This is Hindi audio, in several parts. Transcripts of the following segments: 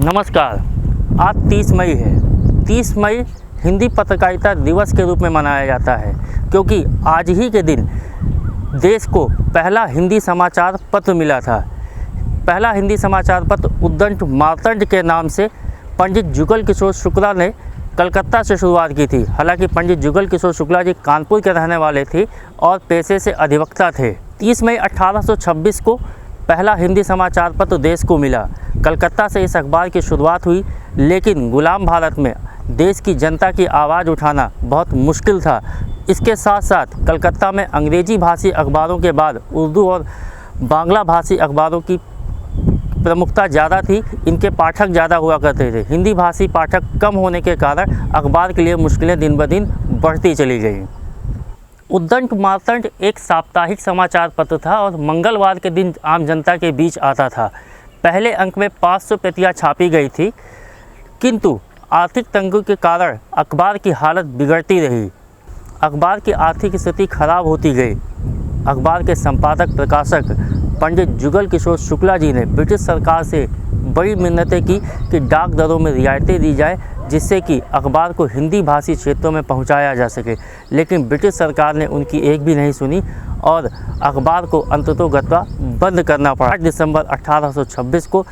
नमस्कार। आज 30 मई है। 30 मई हिंदी पत्रकारिता दिवस के रूप में मनाया जाता है क्योंकि आज ही के दिन देश को पहला हिंदी समाचार पत्र मिला था। पहला हिंदी समाचार पत्र उद्दंड मार्तंड के नाम से पंडित जुगल किशोर शुक्ला ने कलकत्ता से शुरुआत की थी। हालांकि पंडित जुगल किशोर शुक्ला जी कानपुर के रहने वाले थे और पेशे से अधिवक्ता थे। 30 मई 1826 को पहला हिंदी समाचार पत्र देश को मिला। कलकत्ता से इस अखबार की शुरुआत हुई, लेकिन गुलाम भारत में देश की जनता की आवाज़ उठाना बहुत मुश्किल था। इसके साथ साथ कलकत्ता में अंग्रेजी भाषी अखबारों के बाद उर्दू और बांग्ला भाषी अखबारों की प्रमुखता ज़्यादा थी। इनके पाठक ज़्यादा हुआ करते थे। हिंदी भाषी पाठक कम होने के कारण अखबार के लिए मुश्किलें दिन ब दिन बढ़ती चली गई। उद्दंड मार्तंड एक साप्ताहिक समाचार पत्र था और मंगलवार के दिन आम जनता के बीच आता था। पहले अंक में 500 प्रतियाँ छापी गई थी, किंतु आर्थिक तंगी के कारण अखबार की हालत बिगड़ती रही। अखबार की आर्थिक स्थिति खराब होती गई। अखबार के संपादक प्रकाशक पंडित जुगल किशोर शुक्ला जी ने ब्रिटिश सरकार से बड़ी मिन्नतें की कि डाक दरों में रियायतें दी जाए, जिससे कि अखबार को हिंदी भाषी क्षेत्रों में पहुंचाया जा सके। लेकिन ब्रिटिश सरकार ने उनकी एक भी नहीं सुनी और अखबार को अंततोगत्वा बंद करना पड़ा। 8 दिसंबर 1826 को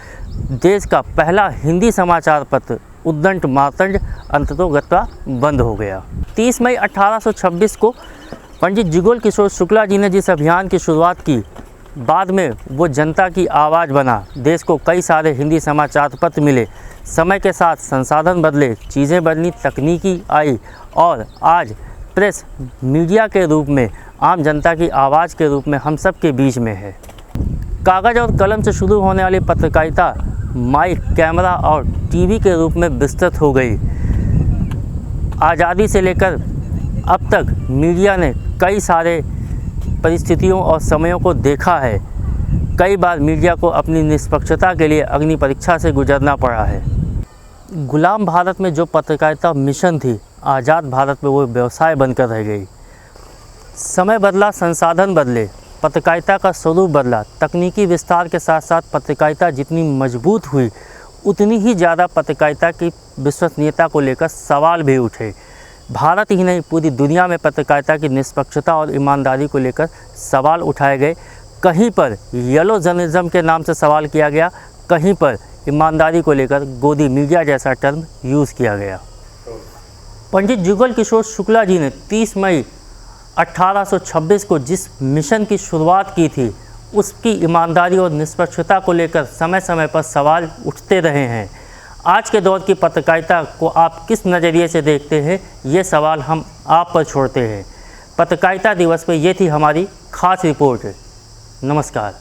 देश का पहला हिंदी समाचार पत्र उद्दंड मार्तंड अंततोगत्वा बंद हो गया। 30 मई 1826 को पंडित जुगल किशोर शुक्ला जी ने जिस अभियान की शुरुआत की, बाद में वो जनता की आवाज़ बना। देश को कई सारे हिंदी समाचार पत्र मिले। समय के साथ संसाधन बदले, चीज़ें बदली, तकनीकी आई और आज प्रेस मीडिया के रूप में, आम जनता की आवाज़ के रूप में हम सब के बीच में है। कागज़ और कलम से शुरू होने वाली पत्रकारिता माइक, कैमरा और टीवी के रूप में विस्तृत हो गई। आज़ादी से लेकर अब तक मीडिया ने कई सारे परिस्थितियों और समयों को देखा है। कई बार मीडिया को अपनी निष्पक्षता के लिए अग्नि परीक्षा से गुजरना पड़ा है। गुलाम भारत में जो पत्रकारिता मिशन थी, आज़ाद भारत में वो व्यवसाय बनकर रह गई। समय बदला, संसाधन बदले, पत्रकारिता का स्वरूप बदला। तकनीकी विस्तार के साथ साथ पत्रकारिता जितनी मजबूत हुई, उतनी ही ज़्यादा पत्रकारिता की विश्वसनीयता को लेकर सवाल भी उठे। भारत ही नहीं, पूरी दुनिया में पत्रकारिता की निष्पक्षता और ईमानदारी को लेकर सवाल उठाए गए। कहीं पर येलो जर्नलिज्म के नाम से सवाल किया गया, कहीं पर ईमानदारी को लेकर गोदी मीडिया जैसा टर्म यूज़ किया गया। पंडित जुगल किशोर शुक्ला जी ने 30 मई 1826 को जिस मिशन की शुरुआत की थी, उसकी ईमानदारी और निष्पक्षता को लेकर समय समय पर सवाल उठते रहे हैं। आज के दौर की पत्रकारिता को आप किस नज़रिए से देखते हैं, ये सवाल हम आप पर छोड़ते हैं। पत्रकारिता दिवस पर ये थी हमारी खास रिपोर्ट। नमस्कार।